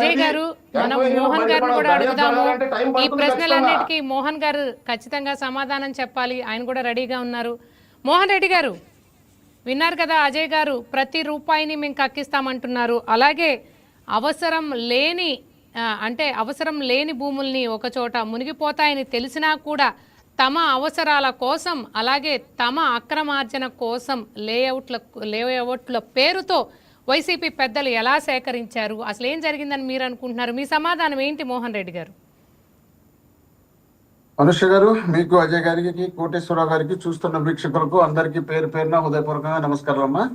అజయ్ గారు, మనం మోహన్ గారిని కూడా అడుగుదాము. ఈ ప్రశ్నలన్నిటికీ మోహన్ గారు ఖచ్చితంగా సమాధానం చెప్పాలి. ఆయన కూడా రెడీగా ఉన్నారు. మోహన్ రెడ్డి గారు, విన్నారు కదా అజయ్ గారు, ప్రతి రూపాయిని మేము కక్కిస్తామంటున్నారు. అలాగే అవసరం లేని అవసరం లేని భూముల్ని ఒకచోట మునిగిపోతాయని తెలిసినా కూడా తమ అవసరాల కోసం, అలాగే తమ అక్రమార్జన కోసం లేఅవుట్ల పేరుతో వైసీపీ పెద్దలు ఎలా సేకరించారు, అసలు ఏం జరిగిందని మీరు అనుకుంటున్నారు? మీ సమాధానం ఏంటి మోహన్ రెడ్డి గారు? అనుష గారు, మీకు అజయ్ గారికి, కోటేశ్వరరావు గారికి, చూస్తున్న వీక్షకులకు అందరికీ పేరు పేరున హృదయపూర్వకంగా నమస్కారం అమ్మా.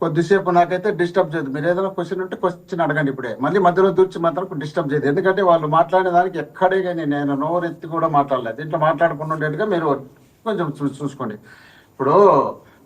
కొద్దిసేపు నాకైతే డిస్టర్బ్ చేయదు. మీరు ఏదైనా క్వశ్చన్ ఉంటే క్వశ్చన్ అడగండి. ఇప్పుడే మళ్ళీ మధ్యలో దూర్చి మాత్రం డిస్టర్బ్ చేయదు. ఎందుకంటే వాళ్ళు మాట్లాడే దానికి ఎక్కడే కానీ నేను నోరెత్తి కూడా మాట్లాడలేదు. దీంట్లో మాట్లాడకుండా ఉండేట్టుగా మీరు కొంచెం చూసుకోండి. ఇప్పుడు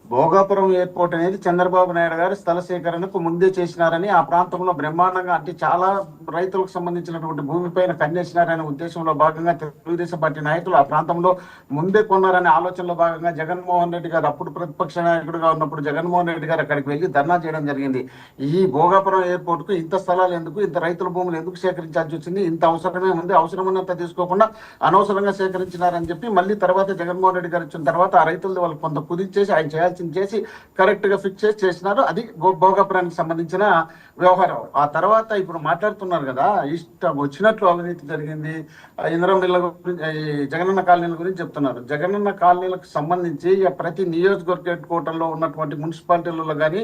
భోగాపురం ఎయిర్పోర్ట్ అనేది చంద్రబాబు నాయుడు గారు స్థల సేకరణకు ముందే చేసినారని, ఆ ప్రాంతంలో బ్రహ్మాండంగా అంటే చాలా రైతులకు సంబంధించినటువంటి భూమిపైన కన్నేసినారనే ఉద్దేశంలో భాగంగా తెలుగుదేశం పార్టీ నాయకులు ఆ ప్రాంతంలో ముందే కొన్నారనే ఆలోచనలో భాగంగా జగన్మోహన్ రెడ్డి గారు, అప్పుడు ప్రతిపక్ష నాయకుడిగా ఉన్నప్పుడు జగన్మోహన్ రెడ్డి గారు అక్కడికి వెళ్ళి ధర్నా చేయడం జరిగింది. ఈ భోగాపురం ఎయిర్పోర్ట్ కు ఇంత స్థలాలు ఎందుకు, ఇంత రైతుల భూములు ఎందుకు సేకరించాల్సి వచ్చింది, ఇంత అవసరమే ఉంది, అవసరమైనంత తీసుకోకుండా అనవసరంగా సేకరించినారని చెప్పి మళ్ళీ తర్వాత జగన్మోహన్ రెడ్డి గారు వచ్చిన తర్వాత ఆ రైతులు వాళ్ళు కొంత కుదించేసి ఆయన చేసి కరెక్ట్ గా ఫిక్స్ చేసినారు. అది భోగాపురానికి సంబంధించిన వ్యవహారం. ఆ తర్వాత ఇప్పుడు మాట్లాడుతున్నారు కదా, ఇష్టం వచ్చినట్లు అవినీతి జరిగింది, ఇంద్రం ఇళ్ళ గురించి, జగనన్న కాలనీల గురించి చెప్తున్నారు. జగనన్న కాలనీలకు సంబంధించి ప్రతి నియోజకవర్గ హెడ్ క్వార్టర్లో ఉన్నటువంటి మున్సిపాలిటీలలో కానీ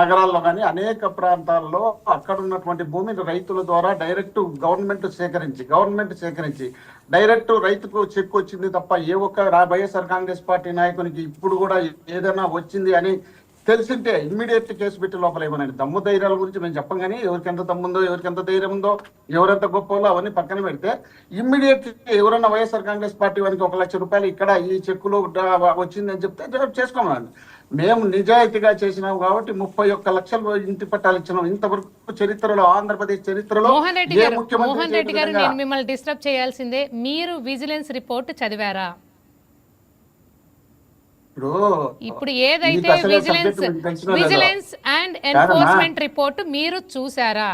నగరాల్లో కానీ అనేక ప్రాంతాల్లో అక్కడ ఉన్నటువంటి భూమిని రైతుల ద్వారా డైరెక్ట్ గవర్నమెంట్ సేకరించి డైరెక్ట్ రైతుకు చెక్ వచ్చింది తప్ప ఏ ఒక్క వైఎస్ఆర్ కాంగ్రెస్ పార్టీ నాయకునికి ఇప్పుడు కూడా ఏదైనా వచ్చింది అని తెలిసింటే ఇమ్మీడియట్ కేసు పెట్టి లోపల ఏమనండి. దమ్ము ధైర్యాల గురించి మేము చెప్పం, కానీ ఎవరికి ఎంత దమ్ముందో, ఎవరికి ఎంత ధైర్యం ఉందో, ఎవరెంత గొప్పలో అవన్నీ పక్కన పెడితే ఇమ్మీడియట్ ఎవరన్నా వైఎస్ఆర్ కాంగ్రెస్ పార్టీ వారికి 1 లక్ష రూపాయలు ఇక్కడ ఈ చెక్కులు వచ్చిందని చెప్తే చేసుకోమని. మేము నిజాయితీగా చేసినాం కాబట్టి 31 లక్షలు ఇంటి పట్టాలు ఇచ్చినాం. ఇంతవరకు చరిత్రలో, ఆంధ్రప్రదేశ్ చరిత్రలో మోహన్ రెడ్డి గారు, నేను మిమ్మల్ని డిస్టర్బ్ చేయాల్సిందే. మీరు విజిలెన్స్ రిపోర్ట్ చదివారా? ఇప్పుడు ఏదైతే విజిలెన్స్ అండ్ ఎన్ఫోర్స్మెంట్ రిపోర్ట్ మీరు చూసారా?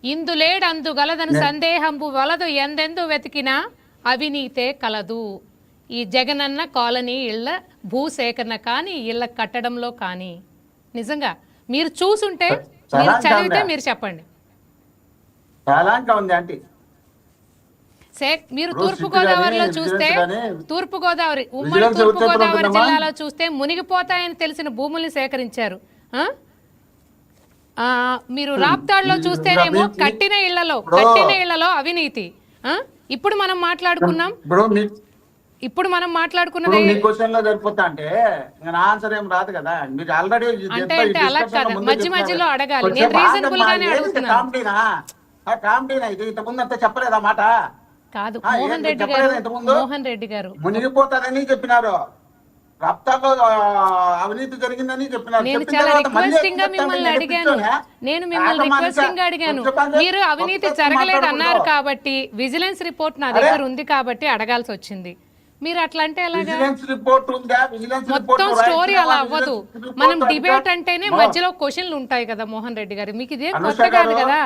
ఇందులేడందు గలదని సందేహంబు వలదు, ఎందెందు వెతికినా అవినీతే కలదు. ఈ జగనన్న కాలనీ ఇళ్ల భూసేకరణ కానీ, ఇళ్ల కట్టడంలో కానీ నిజంగా మీరు చూసుంటే, మీరు చదివితే మీరు చెప్పండి. మీరు తూర్పుగోదావరిలో చూస్తే, ఉమ్మడి తూర్పుగోదావరి జిల్లాలో చూస్తే మునిగిపోతాయని తెలిసిన భూముల్ని సేకరించారు. మీరు రాప్తాడులో చూస్తేనేమో కట్టిన ఇళ్లలో అవినీతి. ఇప్పుడు మనం మాట్లాడుకున్నది అంటే అలా కాదు, మధ్యలో అడగాలి. నేను రీజనబుల్ గానే అడుగుతున్నాను. చెప్పలేదా మాట కాదు మోహన్ రెడ్డి గారు మునిగిపోతారని చెప్పినారు, రప్తాలో అవినీతి జరిగిందని చెప్పినారు. నేను చాలా రిక్వెస్టింగ్ గా మిమ్మల్ని అడిగాను. మీరు అవినీతి జరగలేదు అన్నారు కాబట్టి, విజిలెన్స్ రిపోర్ట్ నా దగ్గర ఉంది కాబట్టి అడగాల్సి వచ్చింది. మీరు అట్లా అంటే ఎలాగా? మొత్తం స్టోరీ అలా అవ్వదు. మనం డిబేట్ అంటేనే మధ్యలో క్వశ్చన్లు ఉంటాయి కదా మోహన్ రెడ్డి గారు, మీకు ఇదే కొత్త కాదు కదా.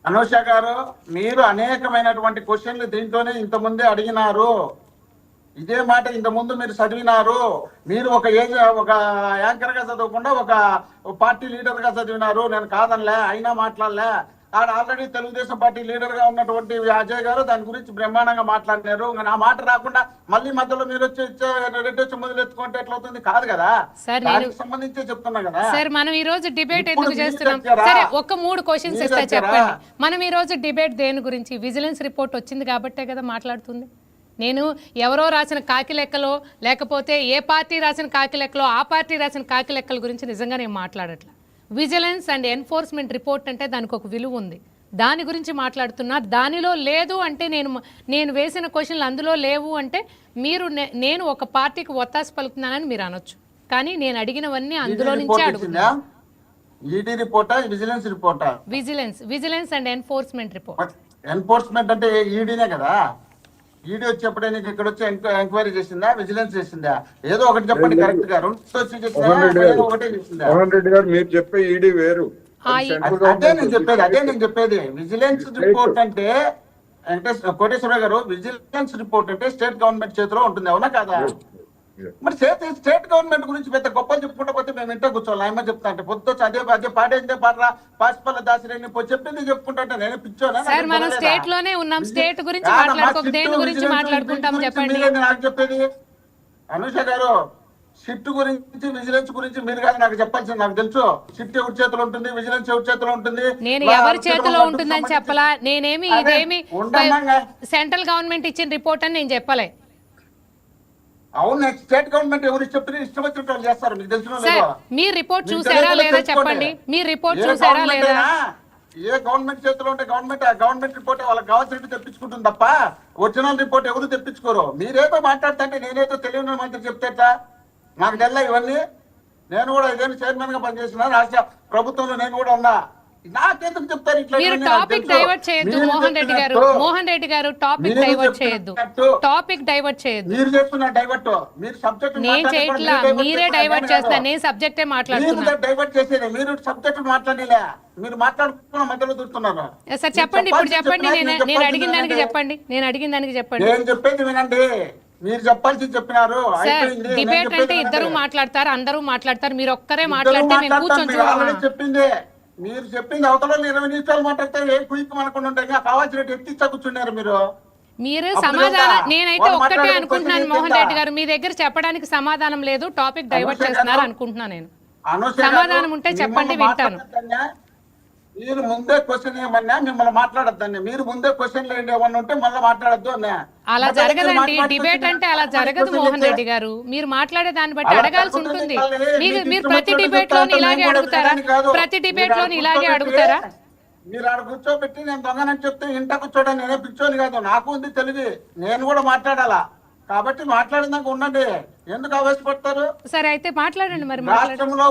అనూష గారు, మీరు అనేకమైనటువంటి క్వశ్చన్లు దీంట్లోనే ఇంతకుముందే అడిగినారు. ఇదే మాట ఇంతకుముందు మీరు చదివినారు. మీరు ఒక యాంకర్ గా చదవకుండా ఒక పార్టీ లీడర్ గా చదివినారు. నేను కాదనిలే, అయినా మాట్లాడలే. ఆల్రెడీ తెలుగుదేశం పార్టీ లీడర్ గా ఉన్నటువంటి అజయ్ గారు దాని గురించి బ్రహ్మాండంగా మాట్లాడినారు. నా మాట రాకుండా మళ్ళీ మధ్యలో మీరు రెడ్డి వచ్చి మొదలెత్తుకుంటే ఎట్లవుతుంది? కాదు కదా, దానికి సంబంధించి చెప్తున్నా కదా. సార్, మనం ఈ రోజు డిబేట్ ఎందుకు చేస్తున్నాం? సరే, ఒక 3 క్వశ్చన్స్ ఇస్తే చెప్పండి. మనం ఈ రోజు డిబేట్ దేని గురించి? విజిలెన్స్ రిపోర్ట్ వచ్చింది కాబట్టే కదా మాట్లాడుతుంది. నేను ఎవరో రాసిన కాకి లెక్కలో, లేకపోతే ఏ పార్టీ రాసిన కాకి లెక్కలో, ఆ పార్టీ రాసిన కాకి లెక్కల గురించి నిజంగా నేను మాట్లాడట్లా. విజిలెన్స్ అండ్ ఎన్ఫోర్స్మెంట్ రిపోర్ట్ అంటే దానికి ఒక విలువ ఉంది, దాని గురించి మాట్లాడుతున్నా. దానిలో లేదు అంటే నేను వేసిన క్వశ్చన్లు అందులో లేవు అంటే నేను ఒక పార్టీకి ఒత్తాసు పలుకుతున్నానని మీరు అనొచ్చు. కానీ నేను అడిగినవన్నీ అందులో నుంచే అడుగుతున్నా. Vigilance and enforcement report. Enforcement అంటే ఈడీనే కదా. ఈడీ వచ్చేప్పుడే నీకు ఇక్కడ వచ్చి ఎంక్వైరీ చేసిందా, విజిలెన్స్ చేసిందా? ఏదో ఒకటి చెప్పండి కరెక్ట్ గా. మోహన్ రెడ్డి గారు, మీరు చెప్పే ఈడీ వేరు, అదే నేను చెప్పేది విజిలెన్స్ రిపోర్ట్ అంటే కోటేశ్వర గారు, విజిలెన్స్ రిపోర్ట్ అంటే స్టేట్ గవర్నమెంట్ చేతిలో ఉంటుంది, అవునా కాదా? మరి స్టేట్ గవర్నమెంట్ గురించి పెద్ద గొప్పలు చెప్పుకుంటా పోతే మేము ఇంట్లో కూర్చోవాలి. ఆయన చెప్తా అంటే పొద్దు అదే పాడేందే పాడరా పాసిపల్ల దాసిరేని చెప్పింది చెప్పుకుంటా నేను పిచ్చోనా? సార్ మనం స్టేట్ లోనే ఉన్నాం, స్టేట్ గురించి మాట్లాడుకోక దేని గురించి మాట్లాడుకుంటాం చెప్పండి. నాకు చెప్పేది అనుష గారు, సిట్ గురించి విజిలెన్స్ గురించి మీరు కాదు నాకు చెప్పాల్సింది. నాకు తెలుసు సిట్ ఎవరి చేతిలో ఉంటుంది, విజిలెన్స్ ఎవరి చేతిలో ఉంటుంది. నేను ఎవరి చేతిలో ఉంటుందని చెప్పలా, నేనేమి ఇదేమి సెంట్రల్ గవర్నమెంట్ ఇచ్చిన రిపోర్ట్ అని నేను చెప్పలే. అవును, స్టేట్ గవర్నమెంట్ ఎవరు చెప్పిన ఇష్టం వచ్చినట్టు వాళ్ళు చేస్తారు. మీకు తెలిసిన మీరు రిపోర్ట్ చూసారా లేదా చెప్పండి, మీరు రిపోర్ట్ చూసారా లేదా? ఏ గవర్నమెంట్ చేతిలో ఉంటే గవర్నమెంట్ రిపోర్ట్ వాళ్ళకి కావాల్సినట్టు తెప్పించుకుంటుంది తప్ప ఒరిజినల్ రిపోర్ట్ ఎవరు తెప్పించుకోరు. మీరేదో మాట్లాడుతుంటే నేనేదో తెలియని మంత్రి చెప్తేట నాకు తెల్ల ఇవన్నీ. నేను కూడా ఇదేమి చైర్మన్ గా పనిచేసిన రాష్ట్ర ప్రభుత్వంలో నేను కూడా ఉన్నా. నాకెందుకు చెప్తారు ఇట్లా? మీరు టాపిక్ డైవర్ట్ చేయొద్దు మోహన్ రెడ్డి గారు. మోహన్ రెడ్డి గారు టాపిక్ డైవర్ట్ చేయొద్దు, టాపిక్ డైవర్ట్ చేయొద్దు. మీరు చేస్తున్న డైవర్ట్, మీరు సబ్జెక్ట్ నేను చేయట్లా, మీరే డైవర్ట్ చేస్తున్నారు. నేను సబ్జెక్టే మాట్లాడుతున్నా. డైవర్ట్ చేసేది మీరు, సబ్జెక్ట్ మాట్లాడలే. మీరు మాట్లాడుతున్న మధ్యలో దూరుతున్నారు. సార్ చెప్పండి, ఇప్పుడు చెప్పండి. నేను అడిగిన దానికి చెప్పండి, నేను అడిగిన దానికి చెప్పండి. నేను చెప్పేది వినండి, మీరు చెప్పాల్సి చెప్పినారు. డిబేట్ అంటే ఇద్దరు మాట్లాడతారు, అందరూ మాట్లాడతారు, మీరు ఒక్కరే మాట్లాడితే మేము కూర్చొని చూడాలి. చెప్పింది మీరు చెప్పింది అవతల 20 నిమిషాలు మాట్లాడతారు. ఏ క్విక్ మనకుండా ఉంటాయి, కావాల్సినట్టు ఎత్తిచ్చా కూర్చున్నారు మీరు. మీరు సమాధానం, నేనైతే ఒక్కటే అనుకుంటున్నాను మోహన్ రెడ్డి గారు, మీ దగ్గర చెప్పడానికి సమాధానం లేదు, టాపిక్ డైవర్ట్ చేస్తున్నారు అనుకుంటున్నా. నేను సమాధానం ఉంటే చెప్పండి, వింటాను. మీరు ముందే క్వశ్చన్ ఏమన్నా మిమ్మల్ని మాట్లాడద్దండి. మీరు ముందే క్వశ్చన్ ఏమన్నా ఉంటే మళ్ళీ మాట్లాడద్దు అన్నా. అలా జరగదండి, డిబేట్ అంటే అలా జరగదు మోహన్ రెడ్డి గారు. మీరు మాట్లాడే దాన్ని బట్టి అడగాల్సి ఉంటుంది. మీరు ప్రతి డిబేట్ లోని ఇలాగే అడుగుతారా? ప్రతి డిబేట్ లోని ఇలాగే అడుగుతారా? మీరు ఆడ కూర్చోబెట్టి నేను దొంగనని చెప్తే ఇంట కూర్చోడం నేనే పిచ్చోని కాదు, నాకు ఉంది తెలివి, నేను కూడా మాట్లాడాలా. కాబట్టి మాట్లాడినాక ఉండండి, ఎందుకు ఆవేశపడతారు? సరే అయితే మాట్లాడండి. మరి రాష్ట్రంలో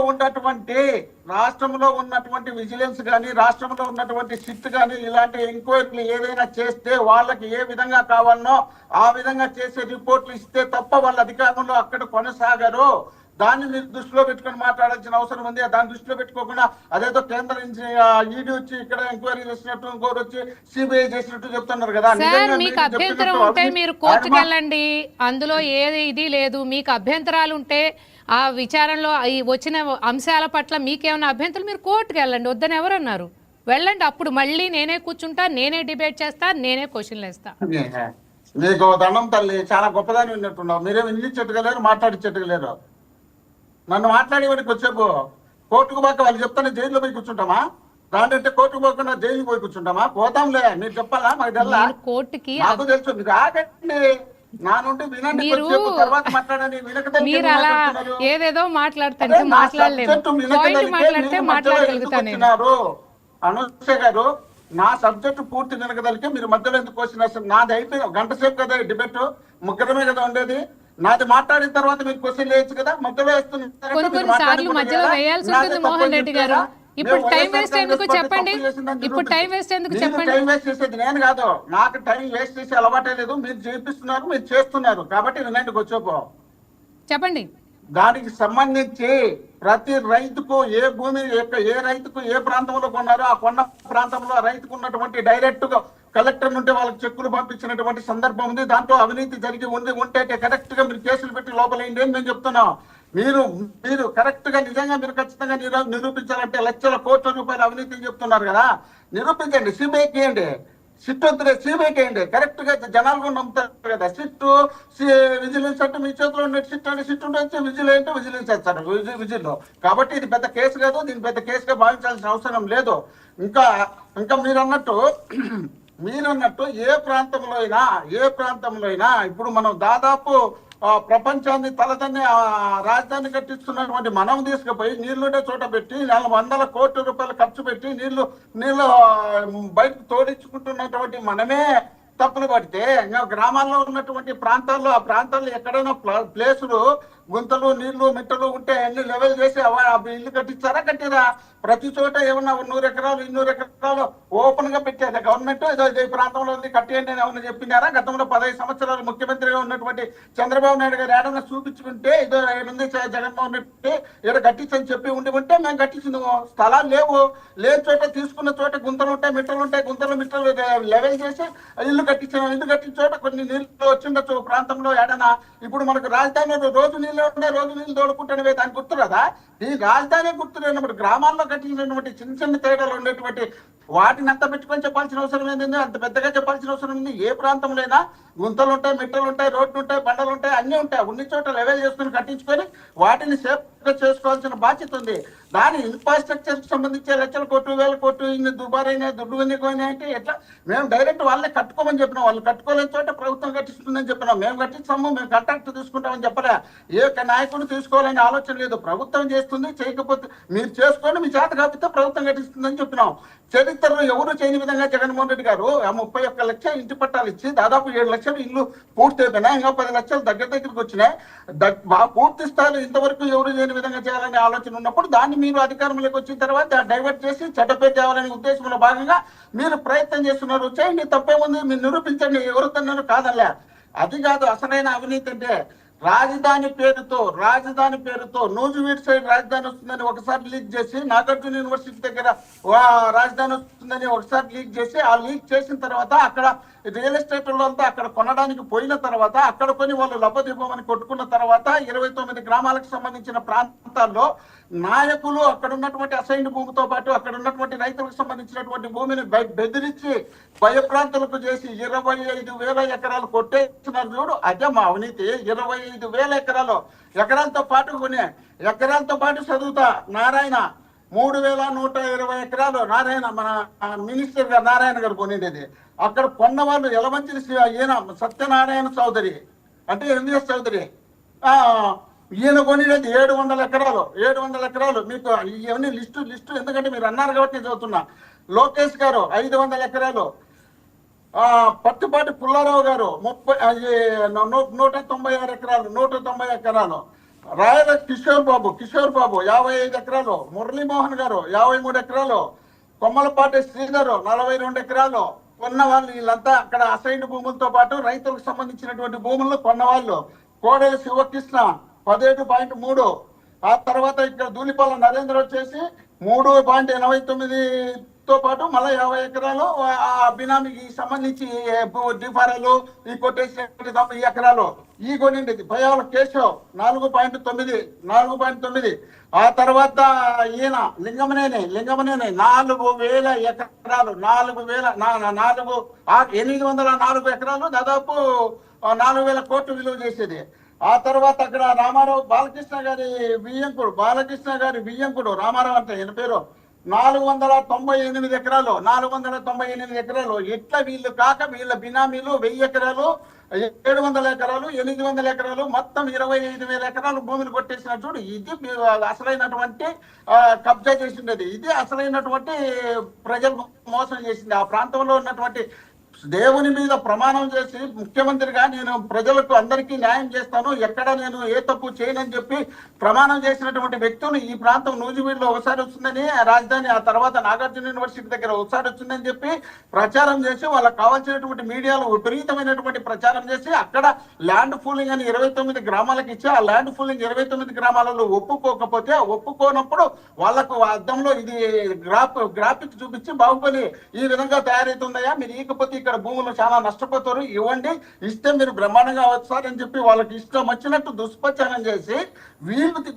ఉన్నటువంటి విజిలెన్స్ గానీ, రాష్ట్రంలో ఉన్నటువంటి సిట్ గానీ ఇలాంటి ఎంక్వైరీలు ఏదైనా చేస్తే వాళ్ళకి ఏ విధంగా కావాలనో ఆ విధంగా చేసే రిపోర్ట్లు ఇస్తే తప్ప వాళ్ళ అధికారంలో అక్కడ కొనసాగరు. దాన్ని మీరు దృష్టిలో పెట్టుకుని మాట్లాడాల్సిన అవసరం ఉంది. దాన్ని దృష్టిలో పెట్టుకోకుండా అదేదో కేంద్ర నుంచి ఈడీ వచ్చి ఇక్కడ ఎంక్వైరీ చేసినట్టు, ఇంకోటి వచ్చి సిబిఐ చేసినట్టు చెప్తున్నారు కదా. మీకు అభ్యంతరం ఉంటే మీరు కోర్టుకు వెళ్ళండి, అందులో ఏది ఇది లేదు. మీకు అభ్యంతరాలు ఉంటే ఆ విచారణలో వచ్చిన అంశాల పట్ల మీకేమైనా అభ్యంతరాలు మీరు కోర్టుకు వెళ్ళండి, వద్దని ఎవరన్నారు? వెళ్ళండి, అప్పుడు మళ్ళీ నేనే కూర్చుంటా, నేనే డిబేట్ చేస్తా, నేనే క్వశ్చన్లు వేస్తా. మీకు దండం తల్లి, చాలా గొప్పదాన్ని విన్నట్టున్నావు. మీరేమి ఇంగ్లీష్ మాట్లాడించట్లేరు. నన్ను మాట్లాడేవాడికి వచ్చేపు కోర్టుకు పోక వాళ్ళు చెప్తానే జైల్లో పోయి కూర్చుంటామా? రాంటే కోర్టుకు పోకుండా జైలు పోయి కూర్చుంటామా? పోతాంలే, మీరు చెప్పాలా? మాకు తెల్లా, కోర్టుకి నాకు తెలుసు. మీకు ఆగండి, నా నుండి వినండి, తర్వాత మాట్లాడండి. మీరు అలా ఏదేదో మాట్లాడితే మాట్లాడగలుగుతాను. అనుష గారు, నా సబ్జెక్టు పూర్తి వినకదలికే మీరు మధ్యలో ఎందుకు క్వశ్చన్? నాది అయిపోయింది, గంట సేపు కదా డిబేట్, ముగ్గురమే కదా ఉండేది. నాది మాట్లాడిన తర్వాత మీరు క్వశ్చన్ వేయచ్చు కదా, మధ్యలో కొన్నిసార్లు మధ్యలో వేయాల్సి ఉంటుంది మోహన్ రెడ్డి గారు. ఇప్పుడు టైం వేస్ట్ ఎందుకు చెప్పండి, ఇప్పుడు టైం వేస్ట్ ఎందుకు చెప్పండి? టైం వేస్ట్ చేసేది నేను కాదు, నాకు టైం వేస్ట్ చేసే అలవాటే లేదు. మీరు చేపిస్తున్నారు, మీరు చేస్తున్నారు, కాబట్టి వినండి వచ్చేపో చెప్పండి. దానికి సంబంధించి ప్రతి రైతుకు ఏ భూమి ఏ రైతుకు ఏ ప్రాంతంలో కొన్నారో ఆ కొన్న ప్రాంతంలో రైతుకు ఉన్నటువంటి డైరెక్ట్ గా కలెక్టర్ నుండి వాళ్ళకి చెక్కులు పంపించినటువంటి సందర్భం ఉంది. దాంట్లో అవినీతి జరిగి ఉంటే కరెక్ట్ గా మీరు కేసులు పెట్టి లోపలేండి అని మేము చెప్తున్నాం. మీరు కరెక్ట్ గా నిజంగా మీరు ఖచ్చితంగా నిరూపించాలంటే లక్షల కోట్ల రూపాయల అవినీతి చెప్తున్నారు కదా, నిరూపించండి. సిబిఐకి ఇవ్వండి, సిట్ వద్దులే, సిబిఐకి ఇవ్వండి. కరెక్ట్ గా జనాలు కూడా నమ్ముతారు కదా. సిట్ విజిలెన్స్ అంటే మీ చేతిలో ఉన్న సిట్ అంటే సిట్ ఉంటే విజిలెన్స్ చేస్తారు విజిల్లో. కాబట్టి ఇది పెద్ద కేసు కాదు, దీని పెద్ద కేసుగా భావించాల్సిన అవసరం లేదు. ఇంకా మీరన్నట్టు ఏ ప్రాంతంలో అయినా ఇప్పుడు మనం దాదాపు ప్రపంచాన్ని తలదన్ని రాజధాని కట్టిస్తున్నటువంటి మనం తీసుకుపోయి నీళ్లుండే చోట పెట్టి 400 కోట్ల రూపాయలు ఖర్చు పెట్టి నీళ్లు బయటకు తోడించుకుంటున్నటువంటి మనమే తప్పులు పడితే ఇంకా గ్రామాల్లో ఉన్నటువంటి ప్రాంతాల్లో ఆ ప్రాంతాల్లో ఎక్కడైనా ప్లేసులు గుంతలు నీళ్లు మిట్టలు ఉంటే అన్ని లెవెల్ చేసి ఇల్లు కట్టించారా కట్టిరా? ప్రతి చోట ఏమన్నా 100 ఎకరాలు 200 ఎకరాలు ఓపెన్ గా పెట్టేది గవర్నమెంట్. ఏదో ఈ ప్రాంతంలో ఉంది కట్టేయండి అని ఏమన్నా చెప్పినారా? గతంలో 15 సంవత్సరాలు ముఖ్యమంత్రిగా ఉన్నటువంటి చంద్రబాబు నాయుడు గారు ఏడన్నా చూపించుకుంటే ఏదో ఏడుంది జగన్మోహన్ రెడ్డి ఏదో కట్టించని చెప్పి ఉంటే మేము కట్టించింది. స్థలాలు లేవు, లేని చోట తీసుకున్న చోట గుంతలు ఉంటాయి మిట్టలు ఉంటాయి, గుంతలు మిట్టలు లెవెల్ చేసి ఇల్లు కట్టించిన ఇల్లు కట్టిన చోట కొన్ని నీళ్లు వచ్చిండొచ్చు ప్రాంతంలో ఏడన్నా. ఇప్పుడు మనకు రాజధానిలో రోజు నీళ్ళు ఉండే, రోజు నీళ్ళు తోడుకుంటానే దానికి గుర్తు కదా. ఈ రాజధాని గుర్తు లేనప్పుడు గ్రామాల్లో కట్టించినటువంటి చిన్న చిన్న తేడాలు ఉండేటువంటి వాటిని అంత పెట్టుకొని చెప్పాల్సిన అవసరం ఏంటంటే అంత పెద్దగా చెప్పాల్సిన అవసరం ఉంది. ఏ ప్రాంతంలోనైనా గుంతలు ఉంటాయి మిట్టలు ఉంటాయి రోడ్లు ఉంటాయి బండలు ఉంటాయి అన్నీ ఉంటాయి. ఉన్ని చోట లెవెల్ చేసుకుని కట్టించుకొని వాటిని సేఫ్ గా చేసుకోవాల్సిన బాధ్యత ఉంది. దాని ఇన్ఫ్రాస్ట్రక్చర్ సంబంధించి లక్షల కోట్లు వేల కోట్లు ఇన్ని దుబారైనా దుడ్డు ఎన్ని పోయినాయి అంటే ఎట్లా? మేము డైరెక్ట్ వాళ్ళే కట్టుకోమని చెప్పినాం. వాళ్ళు కట్టుకోలేని చోట ప్రభుత్వం కట్టిస్తుందని చెప్పినాం. మేము కట్టిస్తాము, మేము కాంట్రాక్ట్ తీసుకుంటామని చెప్పలే. ఏ నాయకుడు తీసుకోవాలని ఆలోచన లేదు. ప్రభుత్వం చేస్తుంది, చేయకపోతే మీరు చేసుకోండి, మీ చేత కాకపోతే ప్రభుత్వం కట్టిస్తుందని చెప్పినాం. చరిత్రలో ఎవరు చేయని విధంగా జగన్మోహన్ రెడ్డి గారు 31 లక్షలు ఇంటి పట్టాలు ఇచ్చి దాదాపు 7 లక్షలు ఇల్లు పూర్తి అయిపోయినా, ఇంకా 10 లక్షలు దగ్గరికి వచ్చినాయి. పూర్తి స్థాయిలో ఇంతవరకు ఎవరు చేయని విధంగా చేయాలనే ఆలోచన ఉన్నప్పుడు దాన్ని మీరు అధికారంలోకి వచ్చిన తర్వాత డైవర్ట్ చేసి చెడ్డపేరు తేవాలనే ఉద్దేశంలో భాగంగా మీరు ప్రయత్నం చేస్తున్నారు. చేయండి, తప్పేముంది, మీరు నిరూపించండి. ఎవరు తన్నారు కాదలే. అది కాదు అసలైన అవినీతి అంటే. రాజధాని పేరుతో నూజివీడ్ సైడ్ రాజధాని వస్తుందని ఒకసారి లీక్ చేసి, నాగార్జున యూనివర్సిటీ దగ్గర రాజధాని వస్తుందని ఒకసారి లీక్ చేసి, ఆ లీక్ చేసిన తర్వాత అక్కడ రియల్ ఎస్టేట్ వాళ్ళంతా అక్కడ కొనడానికి పోయిన తర్వాత అక్కడ కొని వాళ్ళు లబ్బదీపమని కొట్టుకున్న తర్వాత 29 గ్రామాలకు సంబంధించిన ప్రాంతాల్లో నాయకులు అక్కడ ఉన్నటువంటి అసైన్డ్ భూమితో పాటు అక్కడ ఉన్నటువంటి రైతులకు సంబంధించినటువంటి భూమిని బెదిరించి భయప్రాంతాలకు చేసి 25,000 ఎకరాలు కొట్టేస్తున్నారు చూడు. అదే మా అవినీతి. 25,000 ఎకరాలతో పాటు కొనే ఎకరాలతో పాటు చదువుతా నారాయణ 3,120 ఎకరాలు నారాయణ మన మినిస్టర్ గారు నారాయణ గారు కొనేది. అక్కడ కొన్న వాళ్ళు ఎలమంచిలి ఈయన సత్యనారాయణ చౌదరి అంటే ఎంవిఎస్ చౌదరి ఈయన కొనేది 700 ఎకరాలు. 700 ఎకరాలు మీకు ఇవన్నీ లిస్టు ఎందుకంటే మీరు అన్నారు కాబట్టి నేను చదువుతున్నా. లోకేష్ గారు 500 ఎకరాలు, పట్టుపాటి పుల్లారావు గారు 196 ఎకరాలు, 190 ఎకరాలు, రాయల కిషోర్ బాబు 55 ఎకరాలు, మురళీమోహన్ గారు 53 ఎకరాలు, కొమ్మలపాటి శ్రీధర్ 42 ఎకరాలు కొన్న వాళ్ళు. వీళ్ళంతా అక్కడ అసైన్డ్ భూములతో పాటు రైతులకు సంబంధించినటువంటి భూములను కొన్న వాళ్ళు. కోడెల శివకృష్ణ 17.3. ఆ తర్వాత ఇక్కడ ధూళిపాల నరేంద్ర వచ్చేసి 3.89తో పాటు మళ్ళీ 50 ఎకరాలు బినామీకి సంబంధించి డిఫారాలు ఈ కొట్టేసిన ఈ ఎకరాలు ఈ కొనిండేది. భయాల కేశవ్ 4.9. ఆ తర్వాత ఈయన లింగమనేని 4,000 ఎకరాలు, 804 ఎకరాలు, దాదాపు 4,000 కోట్లు విలువ చేసేది. ఆ తర్వాత అక్కడ రామారావు బాలకృష్ణ గారి బియ్యంకుడు రామారావు అంటే ఈయన పేరు 498 ఎకరాలు, 498 ఎకరాలు. ఇట్లా వీళ్ళు కాక వీళ్ళ బినామీలు 1000 ఎకరాలు, 700 ఎకరాలు, 800 ఎకరాలు, మొత్తం 25,000 ఎకరాలు భూమిని కొట్టేసిన చూడు. ఇది అసలైనటువంటి కబ్జా చేసిండేది. ఇది అసలైనటువంటి ప్రజలు మోసం చేసింది. ఆ ప్రాంతంలో ఉన్నటువంటి దేవుని మీద ప్రమాణం చేసి ముఖ్యమంత్రిగా నేను ప్రజలకు అందరికీ న్యాయం చేస్తాను, ఎక్కడ నేను ఏ తప్పు చేయనని చెప్పి ప్రమాణం చేసినటువంటి వ్యక్తులు ఈ ప్రాంతం నూజివీడులో ఒకసారి వచ్చిందని రాజధాని, ఆ తర్వాత నాగార్జున యూనివర్సిటీ దగ్గర ఒకసారి వచ్చిందని చెప్పి ప్రచారం చేసి వాళ్ళకి కావాల్సినటువంటి మీడియాలో విపరీతమైనటువంటి ప్రచారం చేసి అక్కడ ల్యాండ్ పూలింగ్ అని 29 గ్రామాలకు ఇచ్చి ఆ ల్యాండ్ పూలింగ్ 29 గ్రామాలలో ఒప్పుకోకపోతే ఒప్పుకోనప్పుడు వాళ్ళకు అద్దంలో ఇది గ్రాఫిక్ చూపించి బాహుబలి ఈ విధంగా తయారైతుందయా, మీరు ఇకపోతే ఇక్కడ భూములు చాలా నష్టపోతారు, ఇవ్వండి, ఇస్తే మీరు బ్రహ్మాండంగా వచ్చారని చెప్పి వాళ్ళకి ఇష్టం వచ్చినట్టు దుష్ప్రచారం చేసి వీళ్ళకి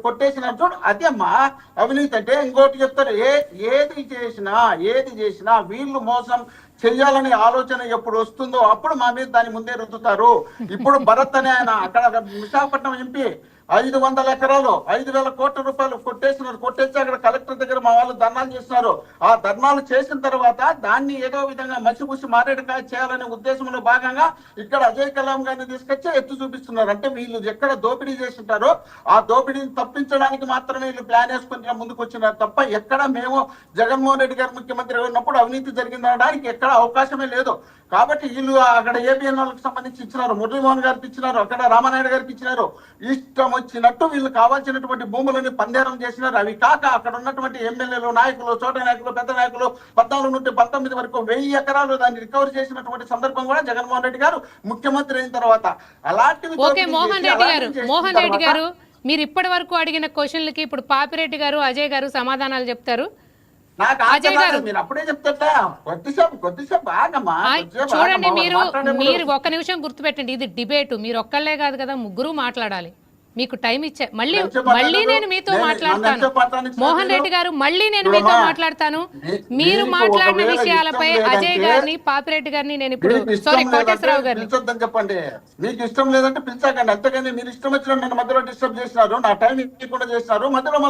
కొట్టేసినట్టు అదే మా అవినీతి అంటే. ఇంకోటి చెప్తారు, ఏది చేసినా వీళ్ళు మోసం చెయ్యాలనే ఆలోచన ఎప్పుడు వస్తుందో అప్పుడు మా మీద దాని ముందే రుద్దుతారు. ఇప్పుడు భరత్ అనే ఆయన అక్కడ విశాఖపట్నం ఎంపీ 500 ఎకరాలు 5,000 కోట్ల రూపాయలు కొట్టేసినారు. కొట్టేసి అక్కడ కలెక్టర్ దగ్గర మా వాళ్ళు ధర్నాలు చేస్తున్నారు. ఆ ధర్నాలు చేసిన తర్వాత దాన్ని ఏదో విధంగా మసిపూసి మారేడుకాయ చేయాలనే ఉద్దేశంలో భాగంగా ఇక్కడ అజయ్ కలాం గారిని తీసుకొచ్చి ఎత్తు చూపిస్తున్నారు. అంటే వీళ్ళు ఎక్కడ దోపిడీ చేస్తుంటారో ఆ దోపిడీని తప్పించడానికి మాత్రమే వీళ్ళు ప్లాన్ వేసుకుని ముందుకు వచ్చినారు తప్ప ఎక్కడ మేము జగన్మోహన్ రెడ్డి గారు ముఖ్యమంత్రి ఉన్నప్పుడు అవినీతి జరిగిందనడానికి ఎక్కడ అవకాశమే లేదు. కాబట్టి వీళ్ళు అక్కడ ఏబిఎన్ వాళ్ళకి సంబంధించి ఇచ్చినారు, మురళీమోహన్ గారికి ఇచ్చినారు, అక్కడ రామానాయుడు గారికి ఇచ్చినారు. ఇష్టం వచ్చినట్టు వీళ్ళు కావాల్సినటువంటి భూములని పందేరం చేసినారు. అవి కాక అక్కడ ఉన్నటువంటి ఎమ్మెల్యేలు, నాయకులు, చోట నాయకులు, పెద్ద నాయకులు 14 నుండి 19 వరకు 1000 ఎకరాలు దాన్ని రికవర్ చేసినటువంటి సందర్భం కూడా జగన్మోహన్ రెడ్డి గారు ముఖ్యమంత్రి అయిన తర్వాత. అలాంటివి ఓకే మోహన్ రెడ్డి గారు మీరు ఇప్పటి వరకు అడిగిన క్వశ్చన్లకి ఇప్పుడు పాపిరెడ్డి గారు, అజయ్ గారు సమాధానాలు చెప్తారు. నాకు మీరు అప్పుడే చెప్తారా? కొద్దిసేపు ఆగమ్మా. చూడండి, మీరు ఒక్క నిమిషం గుర్తుపెట్టండి, ఇది డిబేట్. మీరు ఒక్కళ్ళే కాదు కదా, ముగ్గురు మాట్లాడాలి. మీకు టైం ఇచ్చా. మళ్ళీ నేను మీతో మాట్లాడతాను మోహన్ రెడ్డి గారు, మళ్ళీ నేను మీతో మాట్లాడతాను. మీరు మాట్లాడిన విషయాలపై అజయ్ గారిని, పాపిరెడ్డి గారిని నేను ఇప్పుడు కోటేశ్వరరావు గారిని చెప్పండి. మీకు ఇష్టం లేదంటే పిలిచాకండి, అంతేగాని మీరు ఇష్టం వచ్చిన నన్ను మధ్యలో డిస్టర్బ్ చేసినారు, నా టైం ఇవ్వకుండా చేసినారు మధ్యలో.